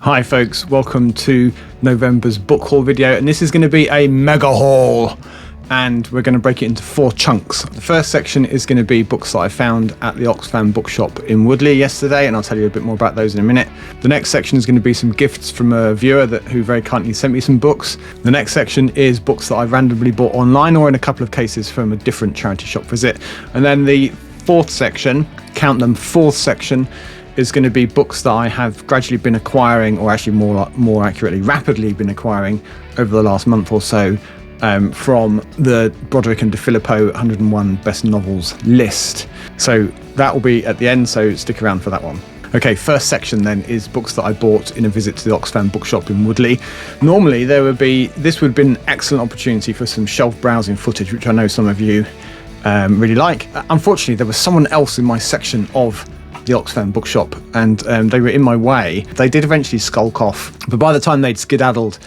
Hi folks, welcome to November's book haul video, and this is going to be a mega haul, and we're going to break it into 4 chunks. The first section is going to be books that I found at the Oxfam bookshop in Woodley yesterday, and I'll tell you a bit more about those in a minute. The next section is going to be some gifts from a viewer who very kindly sent me some books. The next section is books that I randomly bought online, or in a couple of cases from a different charity shop visit. And then the fourth section, count them, fourth section, is going to be books that I have gradually been acquiring, or actually more accurately, rapidly been acquiring over the last month or so, from the Broderick and De Filipo 101 Best Novels list. So that will be at the end, so stick around for that one. Okay, first section then is books that I bought in a visit to the Oxfam bookshop in Woodley. Normally this would have been an excellent opportunity for some shelf browsing footage, which I know some of you really like. Unfortunately, there was someone else in my section of the Oxfam bookshop, and they were in my way. They did eventually skulk off, but by the time they'd skedaddled,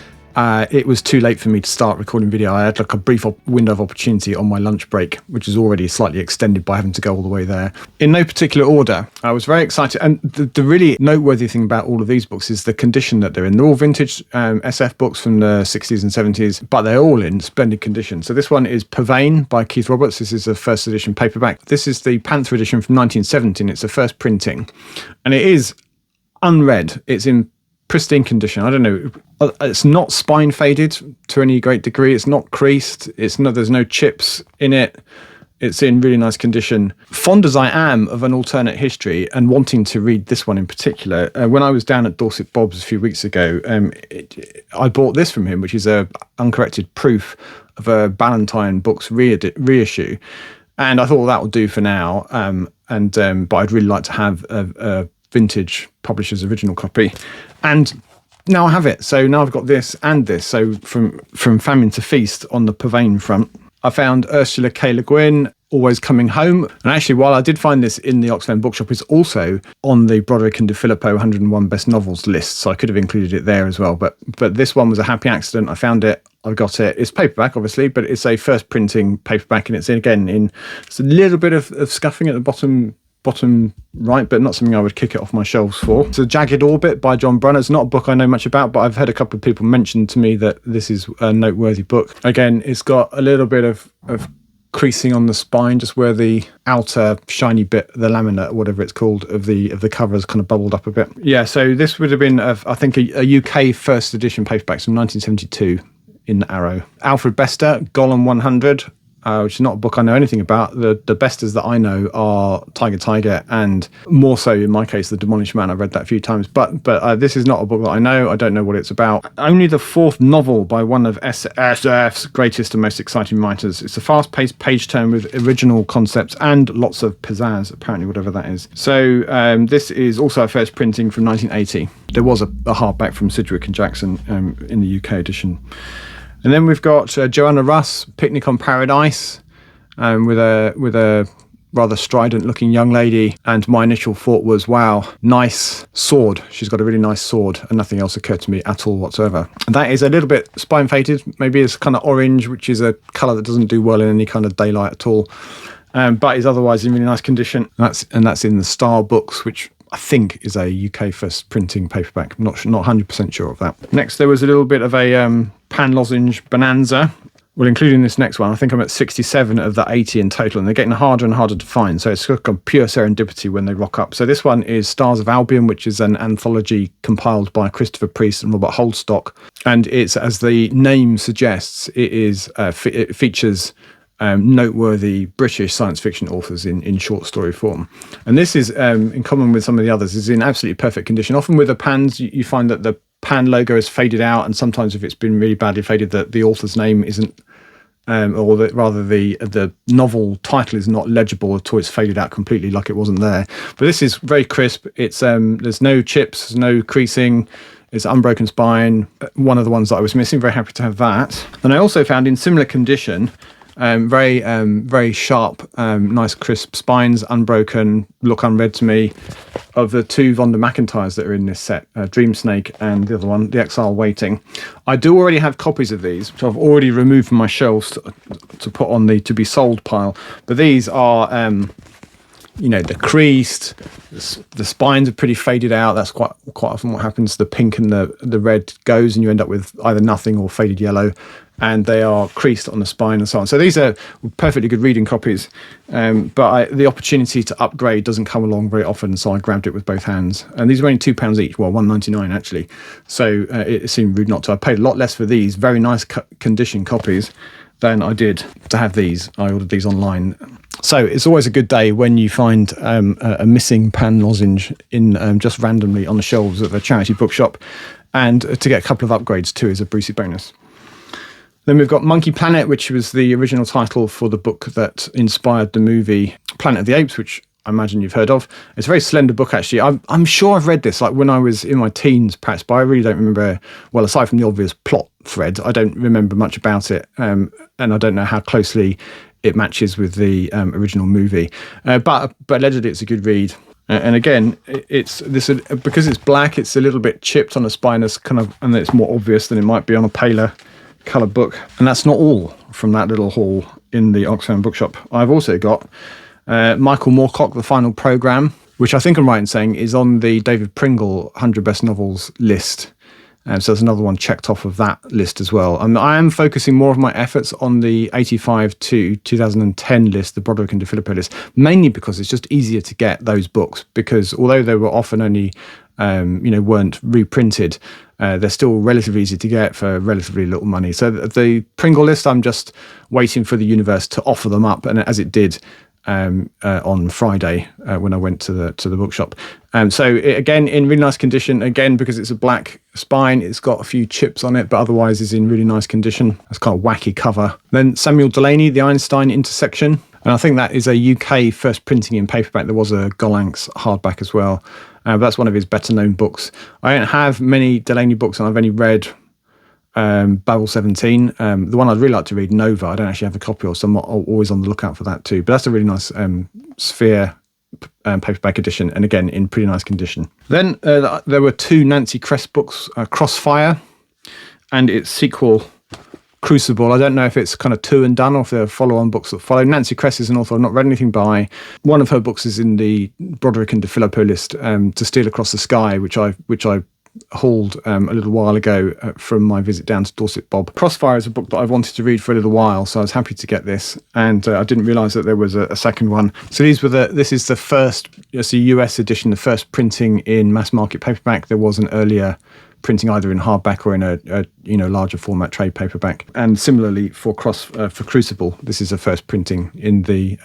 it was too late for me to start recording video. I had like a brief window of opportunity on my lunch break, which is already slightly extended by having to go all the way there. In no particular order, I was very excited, and the really noteworthy thing about all of these books is the condition that they're in. They're all vintage SF books from the 60s and 70s, but they're all in splendid condition. So this one is Purveyne by Keith Roberts. This is a first edition paperback. This is the Panther edition from 1917. It's a first printing, and it is unread. It's in pristine condition. I don't know. It's not spine faded to any great degree. It's not creased. There's no chips in it. It's in really nice condition. Fond as I am of an alternate history and wanting to read this one in particular, when I was down at Dorset Bob's a few weeks ago, I bought this from him, which is a uncorrected proof of a Ballantine Books reissue. And I thought, well, that will do for now. But I'd really like to have a vintage publisher's original copy, and now I have it. So now I've got this and this. So from famine to feast on the Purveyne front. I found Ursula K. Le Guin, Always Coming Home, and actually, while I did find this in the Oxfam bookshop, it's also on the Broderick and De Filipo 101 Best Novels list, so I could have included it there as well, but this one was a happy accident. I found it, I got it. It's paperback, obviously, but it's a first printing paperback, and it's it's a little bit of scuffing at the bottom right, but not something I would kick it off my shelves for. It's a Jagged Orbit by John Brunner. It's not a book I know much about, but I've heard a couple of people mention to me that this is a noteworthy book. Again, it's got a little bit of creasing on the spine, just where the outer shiny bit, the laminate, whatever it's called, of the cover is kind of bubbled up a bit. Yeah, so this would have been, I think, a UK first edition paperback from 1972 in Arrow. Alfred Bester, Gollum 100. Which is not a book I know anything about. The Besters that I know are Tiger, and more so in my case, The Demolished Man. I've read that a few times, but this is not a book that I know. I don't know what it's about. Only the 4th novel by one of SF's greatest and most exciting writers. It's a fast-paced page turn with original concepts and lots of pizzazz, apparently, whatever that is. So this is also a first printing from 1980. There was a hardback from Sidgwick and Jackson in the UK edition. And then we've got Joanna Russ, Picnic on Paradise, with a rather strident-looking young lady. And my initial thought was, wow, nice sword. She's got a really nice sword, and nothing else occurred to me at all whatsoever. And that is a little bit spine-faded. Maybe it's kind of orange, which is a colour that doesn't do well in any kind of daylight at all, but is otherwise in really nice condition. That's in the Star Books, which I think is a UK first printing paperback. I'm not 100% sure of that. Next, there was a little bit of a pan lozenge bonanza. Well, including this next one, I think I'm at 67 of the 80 in total, and they're getting harder and harder to find. So it's like a pure serendipity when they rock up. So this one is Stars of Albion, which is an anthology compiled by Christopher Priest and Robert Holdstock. And it's, as the name suggests, it features noteworthy British science fiction authors in short story form. And this is, in common with some of the others, is in absolutely perfect condition. Often with the pans, you find that the pan logo is faded out, and sometimes if it's been really badly faded, that the author's name isn't, or rather the novel title is not legible at all. It's faded out completely, like it wasn't there. But this is very crisp. It's there's no chips, no creasing. It's unbroken spine. One of the ones that I was missing. Very happy to have that. And I also found in similar condition, very sharp, nice crisp spines, unbroken, look unread to me, of the 2 Vonda McIntyres that are in this set, Dream Snake and the other one, The Exile Waiting. I do already have copies of these, which I've already removed from my shelves to put on the to be sold pile. But these are they're creased. The spines are pretty faded out. That's quite often what happens. The pink and the red goes, and you end up with either nothing or faded yellow. And they are creased on the spine and so on. So these are perfectly good reading copies, but the opportunity to upgrade doesn't come along very often, so I grabbed it with both hands. And these are only £2 each, well, £1.99 actually. So it seemed rude not to. I paid a lot less for these very nice condition copies than I did to have these. I ordered these online. So it's always a good day when you find a missing pan lozenge in just randomly on the shelves of a charity bookshop, and to get a couple of upgrades too is a Brucey bonus. Then we've got Monkey Planet, which was the original title for the book that inspired the movie Planet of the Apes, which I imagine you've heard of. It's a very slender book, actually. I'm sure I've read this like when I was in my teens, perhaps, but I really don't remember. Well, aside from the obvious plot thread, I don't remember much about it, and I don't know how closely it matches with the original movie. But allegedly, it's a good read. And again, it's this because it's black. It's a little bit chipped on the spine, and it's more obvious than it might be on a paler coloured book. And that's not all from that little haul in the Oxfam bookshop. I've also got Michael Moorcock, The Final Programme, which I think I'm right in saying is on the David Pringle 100 Best Novels list. So there's another one checked off of that list as well. I am focusing more of my efforts on the 85 to 2010 list, the Broderick and De Filipo list, mainly because it's just easier to get those books, because although they were often only weren't reprinted, they're still relatively easy to get for relatively little money. So the Pringle list, I'm just waiting for the universe to offer them up, and as it did on Friday when I went to the bookshop. So again, in really nice condition, again, because it's a black spine, it's got a few chips on it, but otherwise is in really nice condition. It's kind of wacky cover. Then Samuel Delaney, The Einstein Intersection. And I think that is a UK first printing in paperback. There was a Gollancz hardback as well. But that's one of his better known books. I don't have many Delaney books, and I've only read Babel 17. The one I'd really like to read, Nova, I don't actually have a copy of, so I'm always on the lookout for that too. But that's a really nice Sphere paperback edition, and again, in pretty nice condition. Then there were two Nancy Kress books, Crossfire and its sequel, Crucible. I don't know if it's kind of two and done or if there are follow-on books that follow. Nancy Kress is an author I've not read anything by. One of her books is in the Broderick and De Filipo list, To Steal Across the Sky, which I hauled a little while ago from my visit down to Dorset Bob. Crossfire is a book that I've wanted to read for a little while, so I was happy to get this, and I didn't realise that there was a second one. So this is the first, it's a US edition, the first printing in mass market paperback. There was an earlier printing either in hardback or in a larger format trade paperback. And similarly for Crucible, this is the first printing in the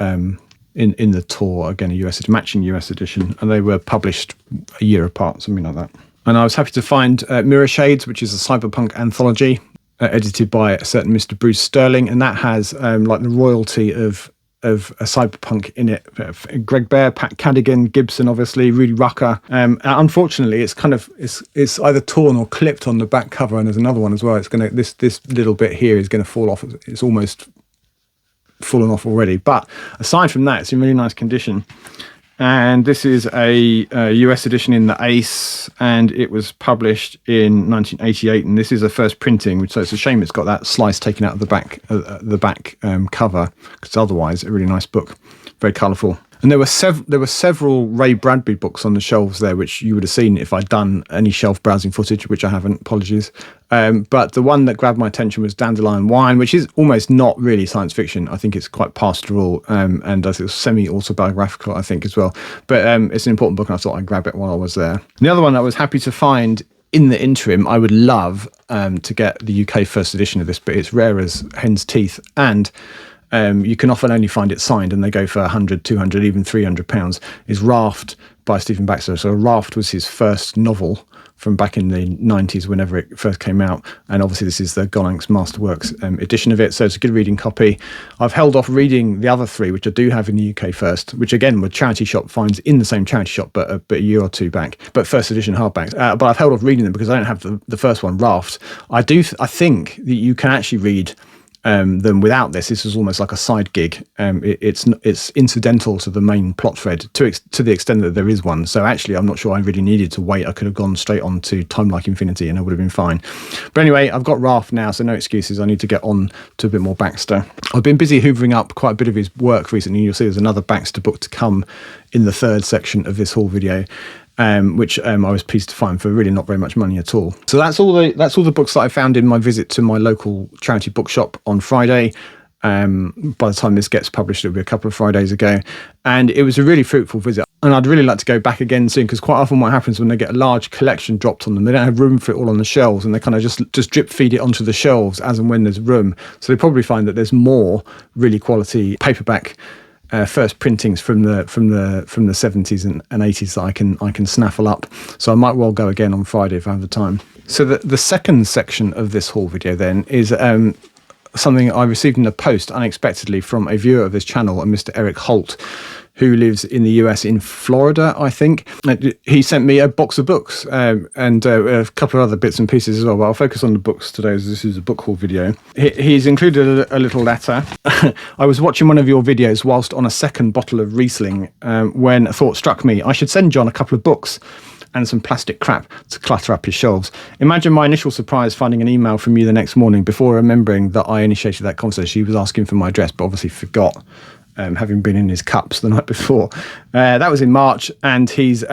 in the Tor, again a matching US edition, and they were published a year apart, something like that. And I was happy to find Mirror Shades, which is a cyberpunk anthology edited by a certain Mr. Bruce Sterling, and that has like the royalty of a cyberpunk in it. Greg Bear, Pat Cadigan, Gibson, obviously, Rudy Rucker. Unfortunately, it's either torn or clipped on the back cover, and there's another one as well. It's gonna this little bit here is going to fall off. It's almost fallen off already. But aside from that, it's in really nice condition. And this is a US edition in the Ace, and it was published in 1988. And this is a first printing, so it's a shame it's got that slice taken out of the back cover, because otherwise a really nice book, very colourful. And there were several Ray Bradbury books on the shelves there, which you would have seen if I'd done any shelf browsing footage, which I haven't. Apologies. But the one that grabbed my attention was Dandelion Wine, which is almost not really science fiction. I think it's quite pastoral and it's semi-autobiographical, I think, as well. But it's an important book, and I thought I'd grab it while I was there. And the other one I was happy to find in the interim, I would love to get the UK first edition of this, but it's rare as hen's teeth. And you can often only find it signed, and they go for 100, 200, even £300, is Raft by Stephen Baxter. So Raft was his first novel from back in the 90s, whenever it first came out. And obviously this is the Gollancz Masterworks edition of it. So it's a good reading copy. I've held off reading the other three, which I do have in the UK first, which again were charity shop finds in the same charity shop, but a year or two back, but first edition hardbacks. But I've held off reading them because I don't have the first one, Raft. I think that you can actually read than without this. This is almost like a side gig. It's incidental to the main plot thread to the extent that there is one. So actually, I'm not sure I really needed to wait. I could have gone straight on to Time Like Infinity and I would have been fine. But anyway, I've got Raft now, so no excuses. I need to get on to a bit more Baxter. I've been busy hoovering up quite a bit of his work recently. You'll see there's another Baxter book to come in the third section of this haul video. Which I was pleased to find for really not very much money at all. So that's all the books that I found in my visit to my local charity bookshop on Friday. By the time this gets published, it'll be a couple of Fridays ago, and it was a really fruitful visit. And I'd really like to go back again soon, because quite often what happens when they get a large collection dropped on them, they don't have room for it all on the shelves, and they kind of just drip feed it onto the shelves as and when there's room. So they probably find that there's more really quality paperback first printings from the 70s and 80s that I can snaffle up. So I might well go again on Friday if I have the time. So the second section of this haul video then is something I received in the post unexpectedly from a viewer of this channel, a Mr. Eric Holt, who lives in the US in Florida, I think. He sent me a box of books and a couple of other bits and pieces as well, but I'll focus on the books today as this is a book haul video. He's included a little letter. I was watching one of your videos whilst on a second bottle of Riesling when a thought struck me. I should send John a couple of books and some plastic crap to clutter up his shelves. Imagine my initial surprise finding an email from you the next morning before remembering that I initiated that conversation. He was asking for my address, but obviously forgot, having been in his cups the night before. That was in March, and he's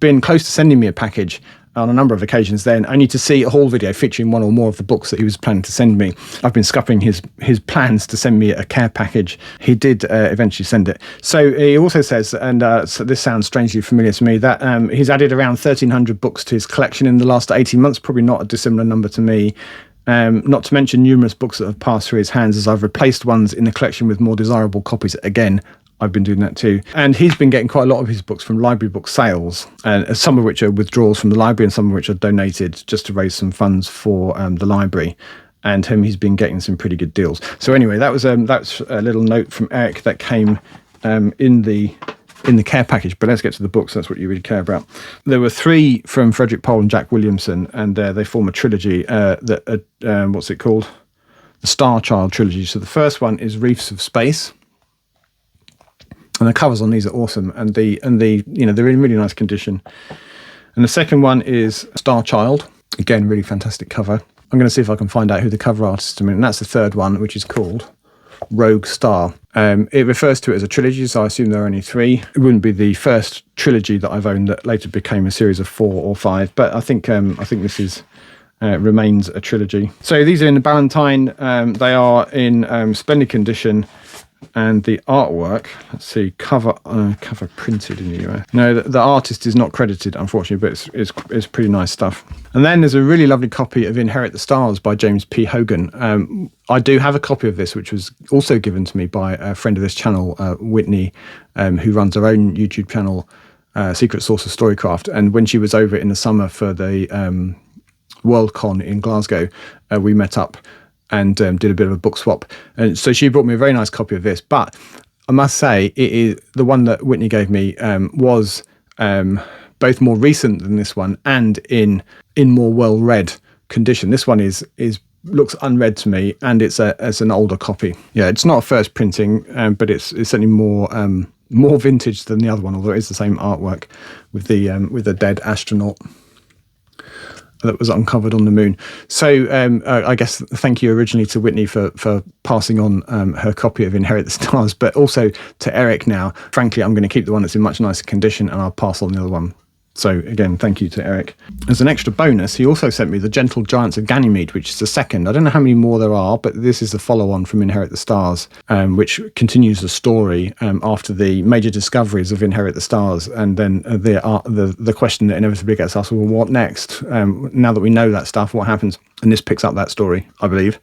been close to sending me a package on a number of occasions then, only to see a haul video featuring one or more of the books that he was planning to send me. I've been scuppering his plans to send me a care package. He did eventually send it. So he also says, and so this sounds strangely familiar to me, that he's added around 1,300 books to his collection in the last 18 months, probably not a dissimilar number to me. Not to mention numerous books that have passed through his hands as I've replaced ones in the collection with more desirable copies. Again, I've been doing that too. And he's been getting quite a lot of his books from library book sales, some of which are withdrawals from the library and some of which are donated just to raise some funds for the library. And he's been getting some pretty good deals. So anyway, that's a little note from Eric that came in the care package. But let's get to the books. That's what you really care about. There were 3 from Frederick Pohl and Jack Williamson, and they form a trilogy. What's it called? The Star Child trilogy. So the first one is Reefs of Space. And the covers on these are awesome, and they're in really nice condition. And the second one is Star Child. Again, really fantastic cover. I'm going to see if I can find out who the cover artist is. And that's the third one, which is called Rogue Star. It refers to it as a trilogy, so I assume there are only 3. It wouldn't be the first trilogy that I've owned that later became a series of 4 or 5, but I think this is remains a trilogy. So these are in the Ballantine. They are in splendid condition. And the artwork, let's see, cover printed in the US. No, the artist is not credited, unfortunately, but it's pretty nice stuff. And then there's a really lovely copy of Inherit the Stars by James P. Hogan. I do have a copy of this, which was also given to me by a friend of this channel, Whitney, who runs her own YouTube channel, Secret Source of Storycraft. And when she was over in the summer for the Worldcon in Glasgow, we met up and did a bit of a book swap. And so she brought me a very nice copy of this. But I must say, it is the one that Whitney gave me was both more recent than this one and in more well-read condition. This one looks unread to me, and it's an older copy. Yeah, it's not a first printing, but it's certainly more vintage than the other one, although it is the same artwork with the dead astronaut that was uncovered on the moon. So I guess thank you originally to Whitney for passing on her copy of Inherit the Stars, but also to Eric now. Frankly, I'm going to keep the one that's in much nicer condition, and I'll pass on the other one. So again, thank you to Eric. As an extra bonus, he also sent me The Gentle Giants of Ganymede, which is the second. I don't know how many more there are, but this is the follow-on from Inherit the Stars, which continues the story after the major discoveries of Inherit the Stars. And then the question that inevitably gets asked, well, what next? Now that we know that stuff, what happens? And this picks up that story, I believe.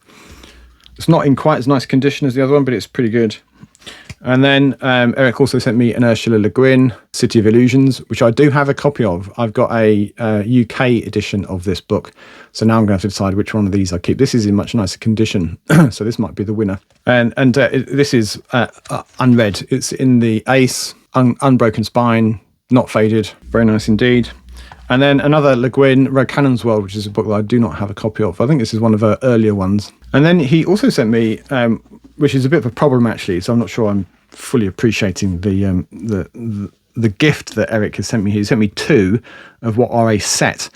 It's not in quite as nice condition as the other one, but it's pretty good. And then Eric also sent me an Ursula Le Guin, City of Illusions, which I do have a copy of. I've got a UK edition of this book. So now I'm going to have to decide which one of these I keep. This is in much nicer condition, so this might be the winner. And this is unread. It's in the Ace, unbroken spine, not faded. Very nice indeed. And then another Le Guin, Red Cannon's World, which is a book that I do not have a copy of. I think this is one of her earlier ones. And then he also sent me, which is a bit of a problem actually, so I'm not sure I'm fully appreciating the gift that Eric has sent me. He sent me 2 of what are a set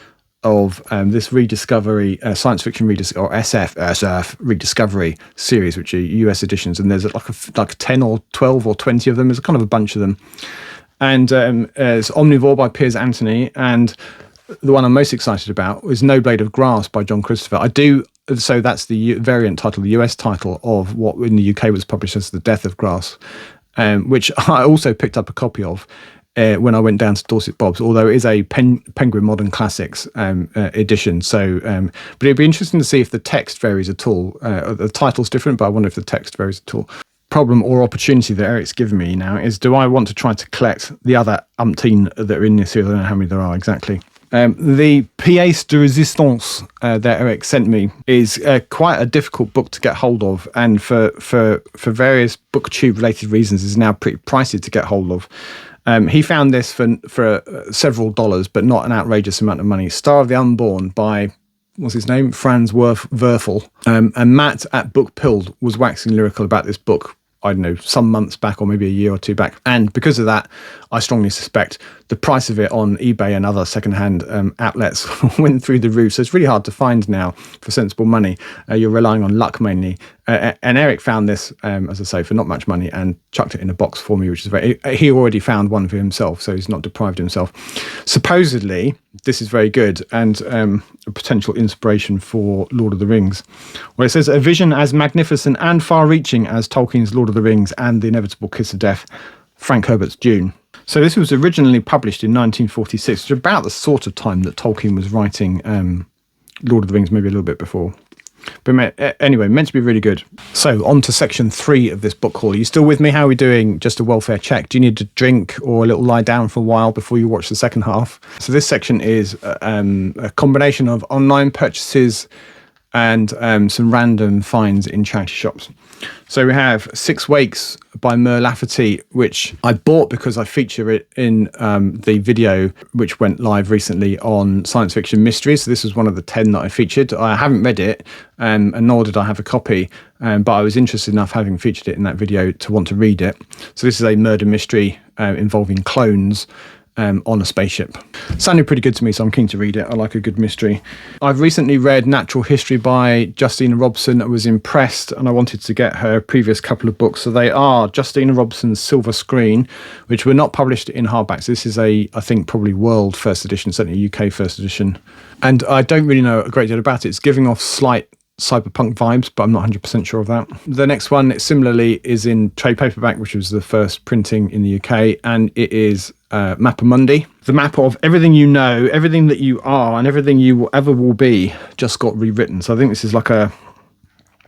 of this rediscovery, science fiction rediscovery, or SF rediscovery series, which are US editions, and there's like 10 or 12 or 20 of them. There's kind of a bunch of them. And it's Omnivore by Piers Anthony, and the one I'm most excited about is No Blade of Grass by John Christopher. So that's the variant title, the US title of what in the UK was published as The Death of Grass, which I also picked up a copy of when I went down to Dorset Bob's, although it is a Penguin Modern Classics edition. So, but it'd be interesting to see if the text varies at all. The title's different, but I wonder if the text varies at all. Problem or opportunity that Eric's given me now is, do I want to try to collect the other umpteen that are in this series? I don't know how many there are exactly. The Pièce de Résistance that Eric sent me is quite a difficult book to get hold of, and for various booktube related reasons is now pretty pricey to get hold of. He found this for several dollars, but not an outrageous amount of money. Star of the Unborn by, what's his name? Franz Werfel. And Matt at Book Pilled was waxing lyrical about this book, I don't know, some months back or maybe a year or two back. And because of that, I strongly suspect the price of it on eBay and other secondhand outlets went through the roof. So it's really hard to find now for sensible money. You're relying on luck mainly. And Eric found this, as I say, for not much money and chucked it in a box for me, which is he already found one for himself, so he's not deprived himself. Supposedly, this is very good and a potential inspiration for Lord of the Rings. Well, it says, a vision as magnificent and far-reaching as Tolkien's Lord of the Rings and the inevitable kiss of death, Frank Herbert's Dune. So this was originally published in 1946, which is about the sort of time that Tolkien was writing Lord of the Rings, maybe a little bit before. But anyway, meant to be really good. So on to section 3 of this book haul. Are you still with me? How are we doing? Just a welfare check. Do you need a drink or a little lie down for a while before you watch the second half? So this section is a combination of online purchases and some random finds in charity shops. So we have 6 Wakes by Mur Lafferty, which I bought because I feature it in the video which went live recently on science fiction mysteries. So this was one of the 10 that I featured. I haven't read it, and nor did I have a copy, but I was interested enough, having featured it in that video, to want to read it. So this is a murder mystery involving clones on a spaceship. Sounded pretty good to me, so I'm keen to read it. I like a good mystery. I've recently read Natural History by Justina Robson. I was impressed and I wanted to get her previous couple of books. So they are Justina Robson's Silver Screen, which were not published in hardbacks. This is I think probably world first edition, certainly UK first edition. And I don't really know a great deal about it. It's giving off slight cyberpunk vibes, but I'm not 100% sure of that. The next one, similarly, is in trade paperback, which was the first printing in the UK, and it is Mappamundi, the map of everything you know, everything that you are, and everything you ever will be, just got rewritten. So I think this is like a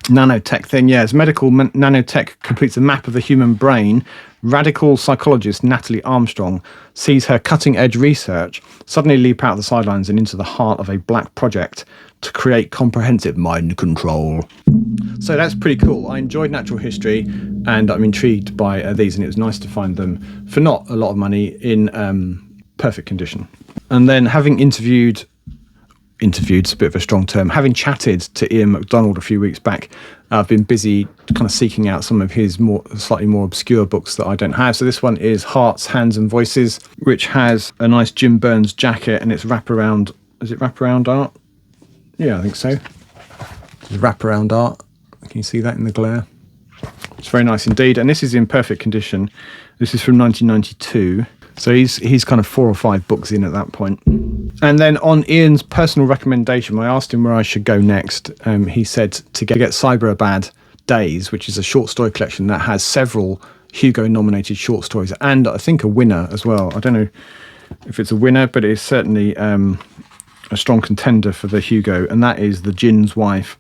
nanotech thing. Yeah, it's medical nanotech completes a map of the human brain. Radical psychologist Natalie Armstrong sees her cutting-edge research suddenly leap out of the sidelines and into the heart of a black project to create comprehensive mind control. So that's pretty cool. I enjoyed Natural History, and I'm intrigued by these, and it was nice to find them for not a lot of money in perfect condition. And then having interviewed, it's a bit of a strong term, having chatted to Ian MacDonald a few weeks back, I've been busy kind of seeking out some of his slightly more obscure books that I don't have. So this one is Hearts, Hands and Voices, which has a nice Jim Burns jacket, and it's wraparound. Is it wraparound art? Yeah, I think so. It's wraparound art. Can you see that in the glare? It's very nice indeed. And this is in perfect condition. This is from 1992. So he's kind of 4 or 5 books in at that point. And then on Ian's personal recommendation, when I asked him where I should go next, he said to get Cyberabad Days, which is a short story collection that has several Hugo-nominated short stories, and I think a winner as well. I don't know if it's a winner, but it's certainly a strong contender for the Hugo, and that is The Jinn's Wife.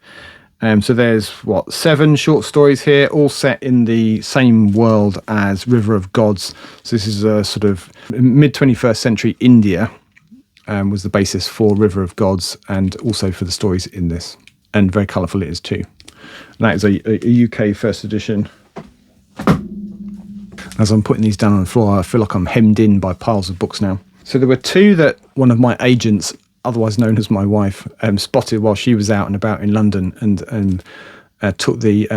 So there's 7 short stories here, all set in the same world as River of Gods. So this is a sort of mid-21st century India was the basis for River of Gods, and also for the stories in this. And very colourful it is too. And that is a UK first edition. As I'm putting these down on the floor, I feel like I'm hemmed in by piles of books now. So there were two that one of my agents, otherwise known as my wife, spotted while she was out and about in London, and took the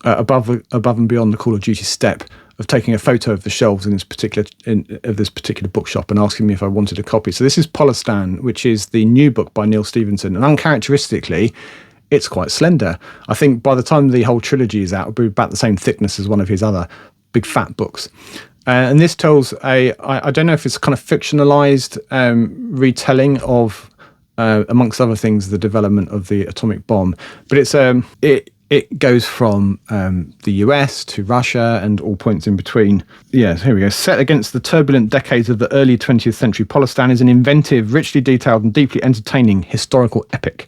above and beyond the Call of Duty step of taking a photo of the shelves in this particular bookshop and asking me if I wanted a copy. So this is Polystan, which is the new book by Neil Stephenson, and uncharacteristically, it's quite slender. I think by the time the whole trilogy is out, it'll be about the same thickness as one of his other big fat books. And this tells I don't know if it's kind of fictionalized retelling of, amongst other things, the development of the atomic bomb. But it goes from the US to Russia and all points in between. Yeah, here we go. Set against the turbulent decades of the early 20th century, Polystan is an inventive, richly detailed and deeply entertaining historical epic,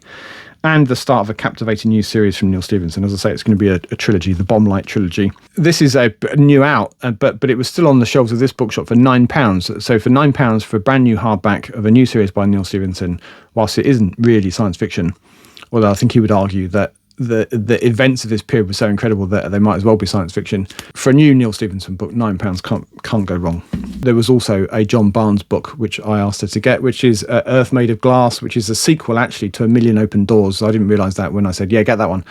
and the start of a captivating new series from Neil Stephenson. As I say, it's going to be a trilogy, the Bomb-Light trilogy. This is a new out, but it was still on the shelves of this bookshop for £9. So for £9 for a brand new hardback of a new series by Neil Stephenson, whilst it isn't really science fiction, although I think he would argue that the events of this period were so incredible that they might as well be science fiction. For a new Neil Stephenson book, £9 can't go wrong. There was also a John Barnes book, which I asked her to get, which is Earth Made of Glass, which is a sequel actually to A Million Open Doors. I didn't realise that when I said, yeah, get that one,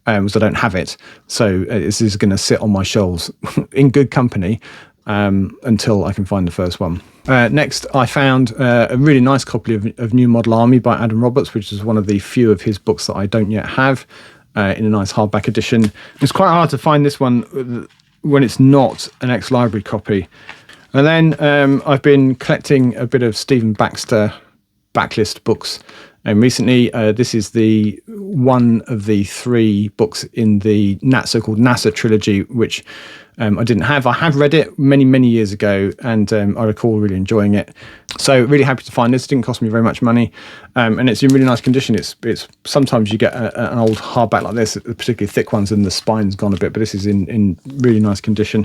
because I don't have it. So this is going to sit on my shelves in good company until I can find the first one. Next, I found a really nice copy of New Model Army by Adam Roberts, which is one of the few of his books that I don't yet have, in a nice hardback edition. It's quite hard to find this one when it's not an ex-library copy. And then I've been collecting a bit of Stephen Baxter backlist books. And recently, this is the one of the 3 books in the so-called NASA trilogy, which I didn't have. I have read it many, many years ago, and I recall really enjoying it. So really happy to find this. It didn't cost me very much money, and it's in really nice condition. It's sometimes you get an old hardback like this, particularly thick ones, and the spine's gone a bit, but this is in really nice condition.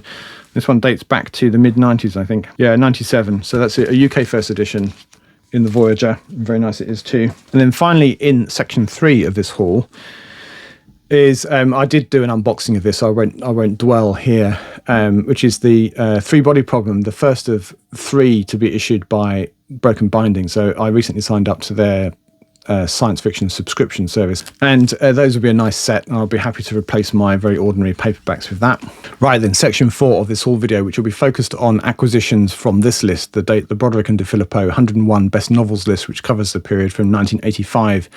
This one dates back to the mid-90s, I think. Yeah, 97. So that's a UK first edition in the Voyager. Very nice it is too. And then finally, in section 3 of this haul is I did do an unboxing of this. So I won't dwell here, which is the 3-body problem, the first of 3 to be issued by Broken Binding. So I recently signed up to their science fiction subscription service, and those will be a nice set, and I'll be happy to replace my very ordinary paperbacks with that. Right then, section 4 of this whole video, which will be focused on acquisitions from this list, the Broderick and De Filipo 101 best novels list, which covers the period from 1985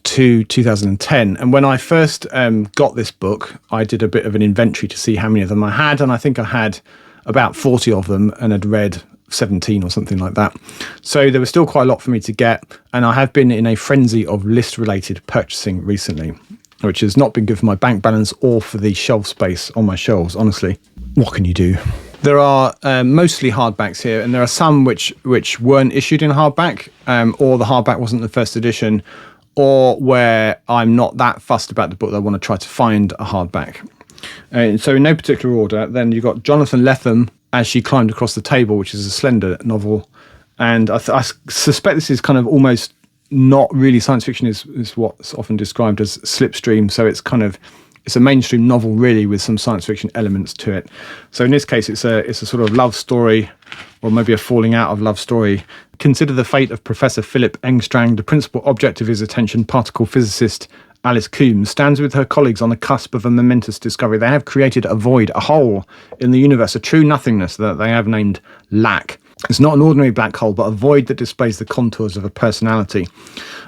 to 2010. And when I first got this book, I did a bit of an inventory to see how many of them I had, and I think I had about 40 of them and had read 17 or something like that. So there was still quite a lot for me to get, and I have been in a frenzy of list-related purchasing recently, which has not been good for my bank balance or for the shelf space on my shelves, honestly. What can you do? There are mostly hardbacks here, and there are some which weren't issued in hardback, or the hardback wasn't the first edition, or where I'm not that fussed about the book that I want to try to find a hardback. So in no particular order, then you've got Jonathan Lethem, As She Climbed Across the Table, which is a slender novel. And I suspect this is kind of almost not really science fiction, is what's often described as slipstream. So it's a mainstream novel really with some science fiction elements to it. So in this case, it's a sort of love story, or maybe a falling out of love story. Consider the fate of Professor Philip Engstrand, the principal object of his attention, particle physicist Alice Coombs stands with her colleagues on the cusp of a momentous discovery. They have created a void, a hole in the universe, a true nothingness that they have named lack. It's not an ordinary black hole, but a void that displays the contours of a personality.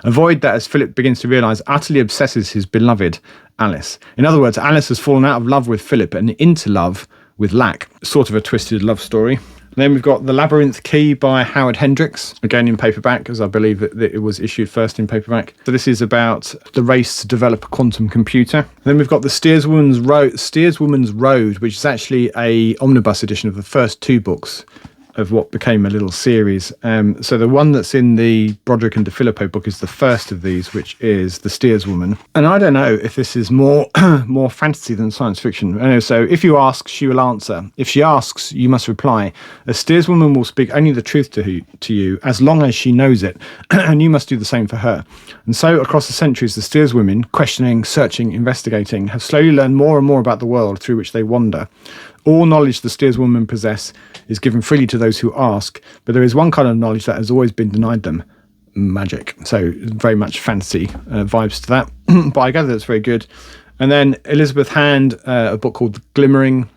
A void that, as Philip begins to realise, utterly obsesses his beloved Alice. In other words, Alice has fallen out of love with Philip and into love with lack. Sort of a twisted love story. Then we've got The Labyrinth Key by Howard Hendricks, again in paperback, as I believe that it was issued first in paperback. So this is about the race to develop a quantum computer. Then we've got The Steerswoman's Road, which is actually a omnibus edition of the first 2 books of what became a little series. So the one that's in the Broderick and De Filipo book is the first of these, which is The Steerswoman. And I don't know if this is more more fantasy than science fiction. Anyway, so if you ask, she will answer. If she asks, you must reply. A steerswoman will speak only the truth to you as long as she knows it, and you must do the same for her. And so across the centuries, the steerswomen, questioning, searching, investigating, have slowly learned more and more about the world through which they wander. All knowledge the steerswoman possess is given freely to those who ask, but there is one kind of knowledge that has always been denied them. Magic. So very much fantasy vibes to that. But I gather that's very good. And then Elizabeth Hand, a book called Glimmering,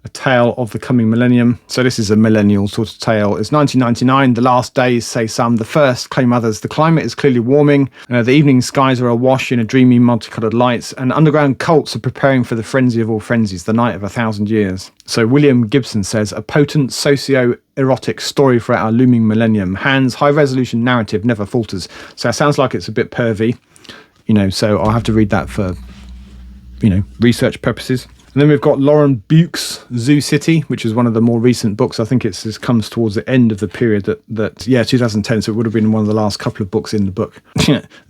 A Tale of the Coming Millennium. So this is a millennial sort of tale. It's 1999, the last days, say some, the first, claim others. The climate is clearly warming. The evening skies are awash in a dreamy, multicoloured lights, and underground cults are preparing for the frenzy of all frenzies, the night of 1,000 years. So William Gibson says, a potent socio-erotic story for our looming millennium. Hand's high-resolution narrative never falters. So it sounds like it's a bit pervy, so I'll have to read that for, research purposes. And then we've got Lauren Buke's Zoo City, which is one of the more recent books. I think it comes towards the end of the period that 2010, so it would have been one of the last couple of books in the book.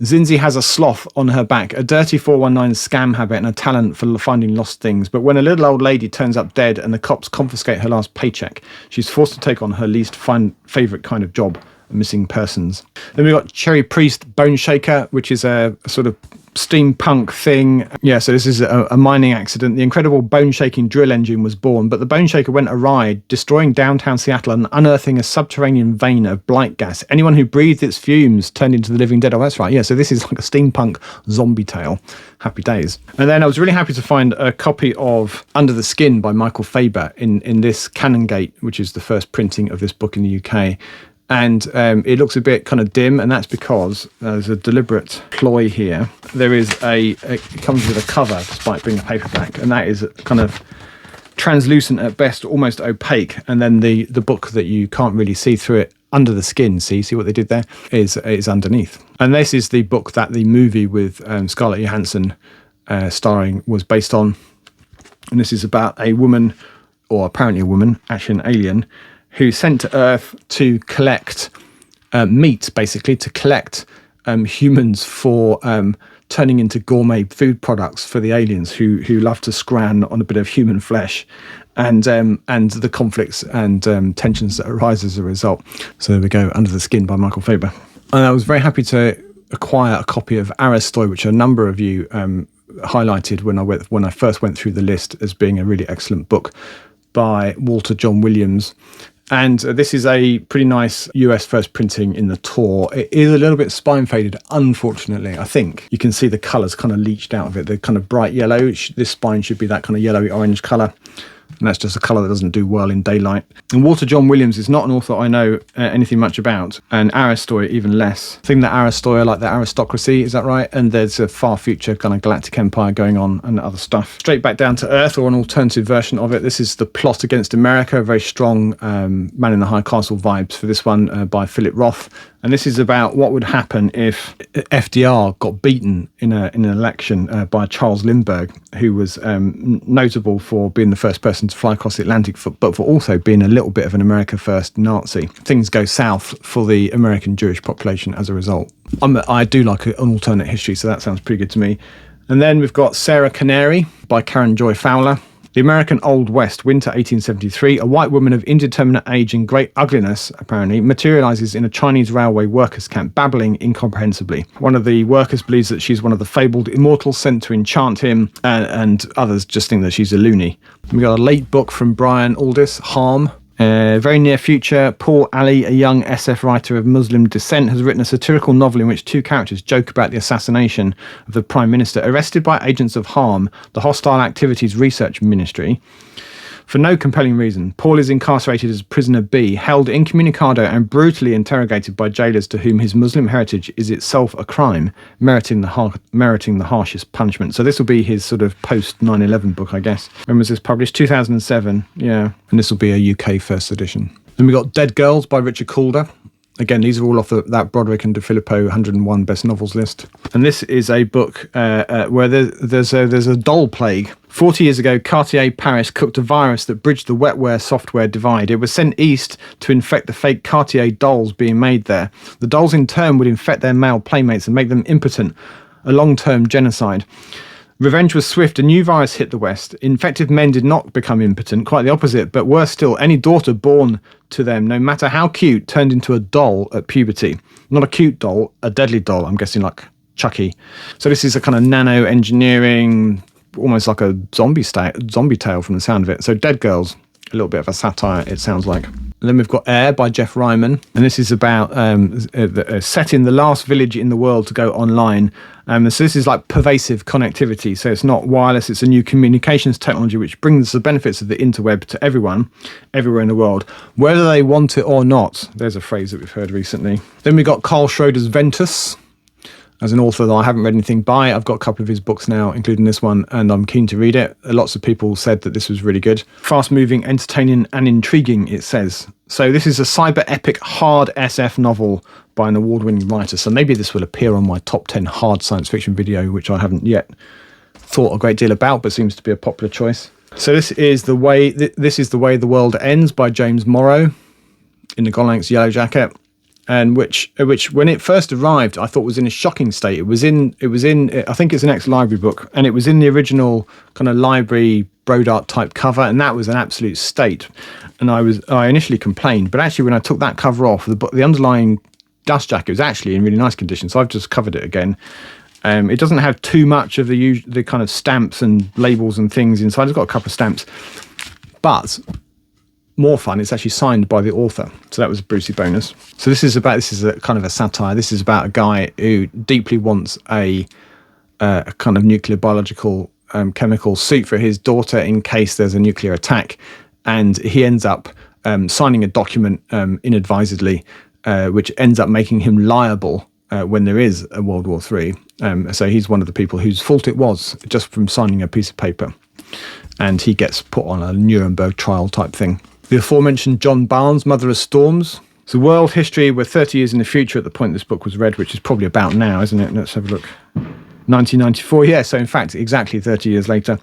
Zinzi has a sloth on her back, a dirty 419 scam habit and a talent for finding lost things. But when a little old lady turns up dead and the cops confiscate her last paycheck, she's forced to take on her least favourite kind of job, missing persons. Then we've got Cherry Priest Bone Shaker, which is a sort of steampunk thing. Yeah, so this is a mining accident. The incredible bone-shaking drill engine was born, but the bone shaker went awry, destroying downtown Seattle and unearthing a subterranean vein of blight gas. Anyone who breathed its fumes turned into the living dead. Oh, that's right. Yeah, so this is like a steampunk zombie tale. Happy days. And then I was really happy to find a copy of Under the Skin by Michael Faber in this Canongate, which is the first printing of this book in the UK. And it looks a bit kind of dim, and that's because there's a deliberate ploy here. There is it comes with a cover despite being a paperback, and that is kind of translucent at best, almost opaque. And then the book that you can't really see through it, Under the Skin, see what they did there, is underneath. And this is the book that the movie with Scarlett Johansson starring was based on. And this is about a woman, or apparently a woman, actually an alien, who's sent to Earth to collect meat, basically, to collect humans for turning into gourmet food products for the aliens who love to scran on a bit of human flesh, and the conflicts and tensions that arise as a result. So there we go, Under the Skin by Michael Faber. And I was very happy to acquire a copy of Aristoy, which a number of you highlighted when I first went through the list as being a really excellent book by Walter John Williams. And this is a pretty nice US first printing in the Tor. It is a little bit spine faded, unfortunately. I think you can see the colours kind of leached out of it. They're kind of bright yellow. This spine should be that kind of yellowy orange colour. And that's just a colour that doesn't do well in daylight. And Walter John Williams is not an author I know anything much about, and Aristoy even less. I think that Aristoy are like the aristocracy, is that right? And there's a far future kind of galactic empire going on and other stuff. Straight back down to Earth, or an alternative version of it. This is The Plot Against America, a very strong Man in the High Castle vibes for this one by Philip Roth. And this is about what would happen if FDR got beaten in an election by Charles Lindbergh, who was notable for being the first person to fly across the Atlantic, but for also being a little bit of an America First Nazi. Things go south for the American Jewish population as a result. I do like an alternate history, so that sounds pretty good to me. And then we've got Sarah Canary by Karen Joy Fowler. The American Old West, winter 1873, a white woman of indeterminate age and great ugliness, apparently, materialises in a Chinese railway workers' camp, babbling incomprehensibly. One of the workers believes that she's one of the fabled immortals sent to enchant him, and others just think that she's a loony. We got a late book from Brian Aldiss, Harm. Very near future, Paul Ali, a young SF writer of Muslim descent, has written a satirical novel in which two characters joke about the assassination of the Prime Minister, arrested by agents of Harm, the Hostile Activities Research Ministry. For no compelling reason, Paul is incarcerated as prisoner B, held incommunicado and brutally interrogated by jailers to whom his Muslim heritage is itself a crime, meriting the harshest punishment. So this will be his sort of post 9/11 book, I guess. When was this published? 2007, yeah. And this will be a UK first edition. Then we got Dead Girls by Richard Calder. Again, these are all off that Broderick and De Filipo 101 best novels list. And this is a book where there's a doll plague. 40 years ago, Cartier Paris cooked a virus that bridged the wetware software divide. It was sent east to infect the fake Cartier dolls being made there. The dolls in turn would infect their male playmates and make them impotent, a long-term genocide. Revenge was swift. A new virus hit the West. Infected men did not become impotent, quite the opposite, but worse still, any daughter born to them, no matter how cute, turned into a doll at puberty. Not a cute doll, a deadly doll, I'm guessing like Chucky. So this is a kind of nano engineering almost like a zombie tale from the sound of it. So Dead Girls, a little bit of a satire, it sounds like. And then we've got Air by Jeff Ryman, and this is about setting the last village in the world to go online. So this is like pervasive connectivity. So it's not wireless, it's a new communications technology which brings the benefits of the interweb to everyone, everywhere in the world, whether they want it or not. There's a phrase that we've heard recently. Then we've got Carl Schroeder's Ventus. As an author that I haven't read anything by, I've got a couple of his books now, including this one, and I'm keen to read it. Lots of people said that this was really good. Fast-moving, entertaining, and intriguing, it says. So this is a cyber-epic hard SF novel by an award-winning writer. So maybe this will appear on my top 10 hard science fiction video, which I haven't yet thought a great deal about, but seems to be a popular choice. So this is the way the world ends by James Morrow in the Gollancz Yellow Jacket. And which when it first arrived, I thought was in a shocking state. It was in I think it's an ex-library book, and it was in the original kind of library Broderick type cover, and that was an absolute state. And I initially complained, but actually when I took that cover off, the underlying dust jacket was actually in really nice condition. So I've just covered it again. It doesn't have too much of the kind of stamps and labels and things inside. It's got a couple of stamps, but more fun, it's actually signed by the author. So that was a Brucey bonus. So this is a kind of a satire. This is about a guy who deeply wants a kind of nuclear biological chemical suit for his daughter in case there's a nuclear attack. And he ends up signing a document inadvisedly, which ends up making him liable when there is a World War III. So he's one of the people whose fault it was just from signing a piece of paper. And he gets put on a Nuremberg trial type thing. The aforementioned John Barnes, Mother of Storms. So world history, we're 30 years in the future at the point this book was read, which is probably about now, isn't it? Let's have a look. 1994, yeah, so in fact, exactly 30 years later.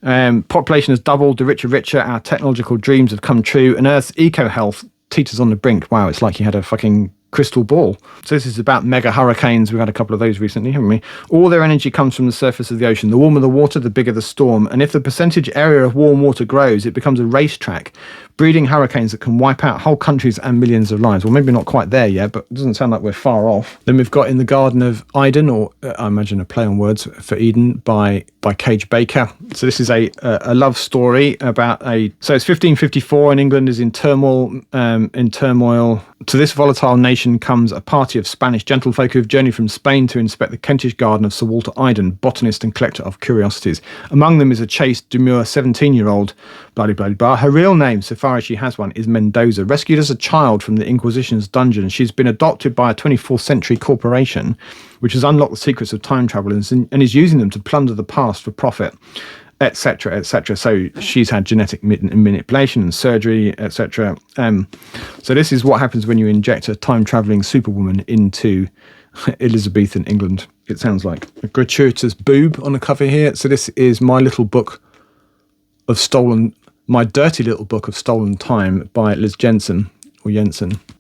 Population has doubled, the rich are richer, our technological dreams have come true, and Earth's eco-health teeters on the brink. Wow, it's like you had a fucking crystal ball. So this is about mega hurricanes. We've had a couple of those recently, haven't we? All their energy comes from the surface of the ocean. The warmer the water, the bigger the storm. And if the percentage area of warm water grows, it becomes a racetrack, breeding hurricanes that can wipe out whole countries and millions of lives. Well, maybe not quite there yet, but it doesn't sound like we're far off. Then we've got In the Garden of Eden, or I imagine a play on words for Eden, by Cage Baker. So this is a love story about so it's 1554 and England is in turmoil. To this volatile nation comes a party of Spanish gentlefolk who have journeyed from Spain to inspect the Kentish garden of Sir Walter Iden, botanist and collector of curiosities. Among them is a chaste, demure 17-year-old, blah, blah, blah. Her real name, so far as she has one, is Mendoza. Rescued as a child from the Inquisition's dungeon, she's been adopted by a 24th century corporation which has unlocked the secrets of time travel and is using them to plunder the past for profit, etc., etc. So she's had genetic manipulation and surgery, etc. So this is what happens when you inject a time-traveling superwoman into Elizabethan England. It sounds like a gratuitous boob on the cover here. So this is my dirty little book of stolen time by Liz Jensen.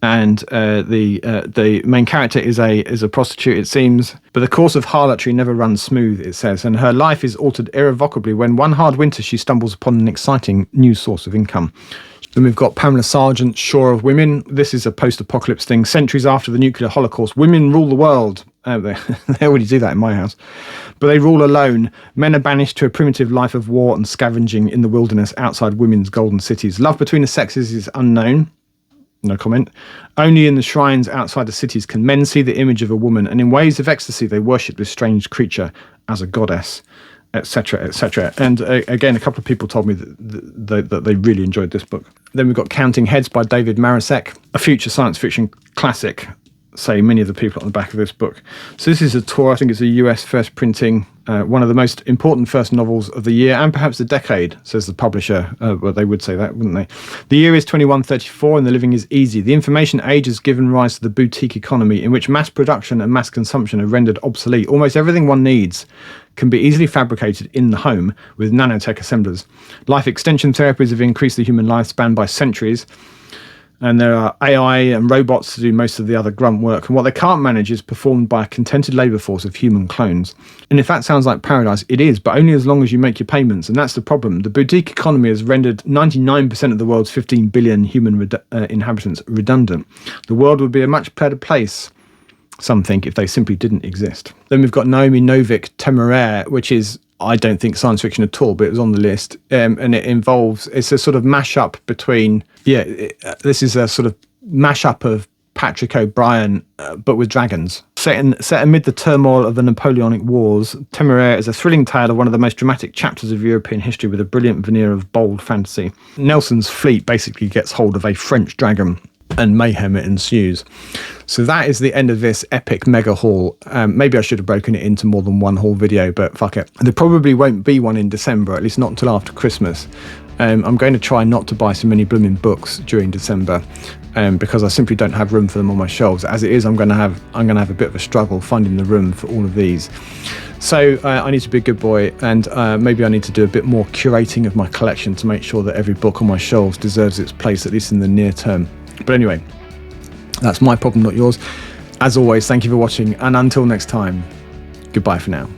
And the main character is a prostitute, it seems, but the course of harlotry never runs smooth, it says, and her life is altered irrevocably when one hard winter she stumbles upon an exciting new source of income. Then we've got Pamela Sargent's Shore of Women. This is a post-apocalypse thing. Centuries after the nuclear holocaust, women rule the world. They already do that in my house. But they rule alone. Men are banished to a primitive life of war and scavenging in the wilderness outside women's golden cities. Love between the sexes is unknown. No comment. Only in the shrines outside the cities can men see the image of a woman, and in waves of ecstasy they worship this strange creature as a goddess, etc., etc. And again, a couple of people told me that they really enjoyed this book. Then we've got Counting Heads by David Marasek, a future science fiction classic, say many of the people on the back of this book. So this is a tour. I think it's a US first printing, one of the most important first novels of the year and perhaps the decade, says the publisher. Well, they would say that, wouldn't they? The year is 2134 and the living is easy. The information age has given rise to the boutique economy in which mass production and mass consumption are rendered obsolete. Almost everything one needs can be easily fabricated in the home with nanotech assemblers. Life extension therapies have increased the human lifespan by centuries. And there are AI and robots to do most of the other grunt work. And what they can't manage is performed by a contented labour force of human clones. And if that sounds like paradise, it is, but only as long as you make your payments. And that's the problem. The boutique economy has rendered 99% of the world's 15 billion human inhabitants redundant. The world would be a much better place, some think, if they simply didn't exist. Then we've got Naomi Novik, Temeraire, which is I don't think science fiction at all, but it was on the list. And it's a sort of mashup between, this is a sort of mashup of Patrick O'Brian, but with dragons. Set amid the turmoil of the Napoleonic Wars, Temeraire is a thrilling tale of one of the most dramatic chapters of European history with a brilliant veneer of bold fantasy. Nelson's fleet basically gets hold of a French dragon and mayhem ensues. So that is the end of this epic mega haul. Maybe I should have broken it into more than one haul video, but fuck it. There probably won't be one in December, at least not until after Christmas. I'm going to try not to buy so many blooming books during December, because I simply don't have room for them on my shelves. As it is, I'm going to have a bit of a struggle finding the room for all of these. So I need to be a good boy, and maybe I need to do a bit more curating of my collection to make sure that every book on my shelves deserves its place, at least in the near term. But anyway, that's my problem, not yours. As always, thank you for watching, and until next time, goodbye for now.